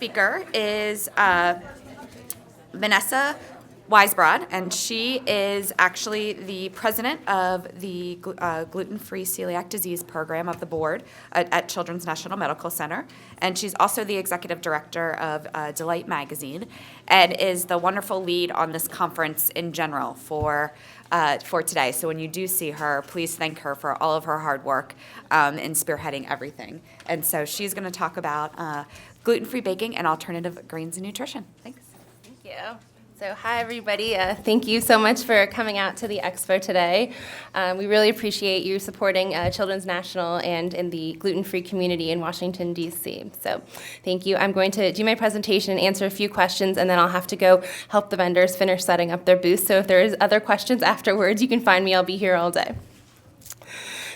speaker is Vanessa Weisbrod, and she is actually the president of the Gluten-free Celiac Disease Program of the board at Children's National Medical Center. And she's also the executive director of Delight Magazine and is the wonderful lead on this conference in general for today. So when you do see her, please thank her for all of her hard work in spearheading everything. And so she's going to talk about gluten-free baking and alternative grains and nutrition. Thanks. Thank you. So hi, everybody. Thank you so much for coming out to the expo today. We really appreciate you supporting Children's National and in the gluten-free community in Washington, D.C. So thank you. I'm going to do my presentation and answer a few questions, and then I'll have to go help the vendors finish setting up their booths. So if there's other questions afterwards, you can find me. I'll be here all day.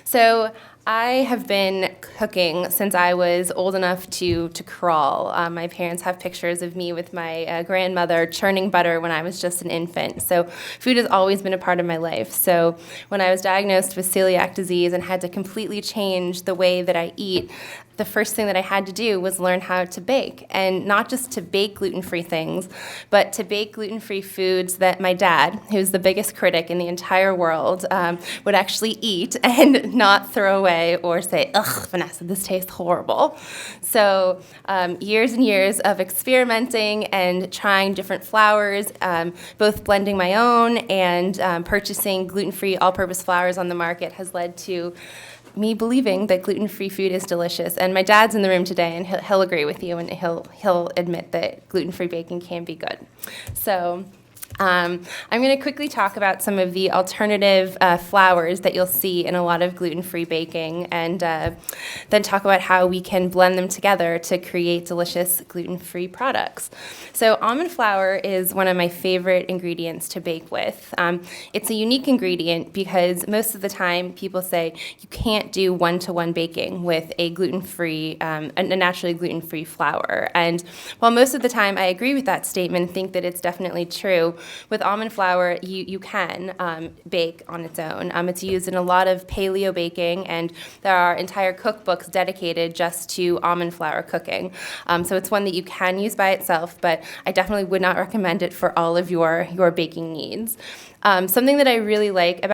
So I have been cooking since I was old enough to crawl. My parents have pictures of me with my grandmother churning butter when I was just an infant. So food has always been a part of my life. So when I was diagnosed with celiac disease and had to completely change the way that I eat, the first thing that I had to do was learn how to bake, and not just to bake gluten-free things, but to bake gluten-free foods that my dad, who's the biggest critic in the entire world, would actually eat and not throw away or say, "Ugh, Vanessa, this tastes horrible." So years and years of experimenting and trying different flours, both blending my own and purchasing gluten-free all-purpose flours on the market has led to me believing that gluten-free food is delicious. And my dad's in the room today, and he'll agree with you, and he'll admit that gluten-free baking can be good. So I'm going to quickly talk about some of the alternative flours that you'll see in a lot of gluten-free baking, and then talk about how we can blend them together to create delicious gluten-free products. So almond flour is one of my favorite ingredients to bake with. It's a unique ingredient because most of the time people say you can't do one-to-one baking with a gluten-free, a naturally gluten-free flour. And while most of the time I agree with that statement and think that it's definitely true, with almond flour, you can bake on its own. It's used in a lot of paleo baking, and there are entire cookbooks dedicated just to almond flour cooking. So it's one that you can use by itself, but I definitely would not recommend it for all of your baking needs. Something that I really like about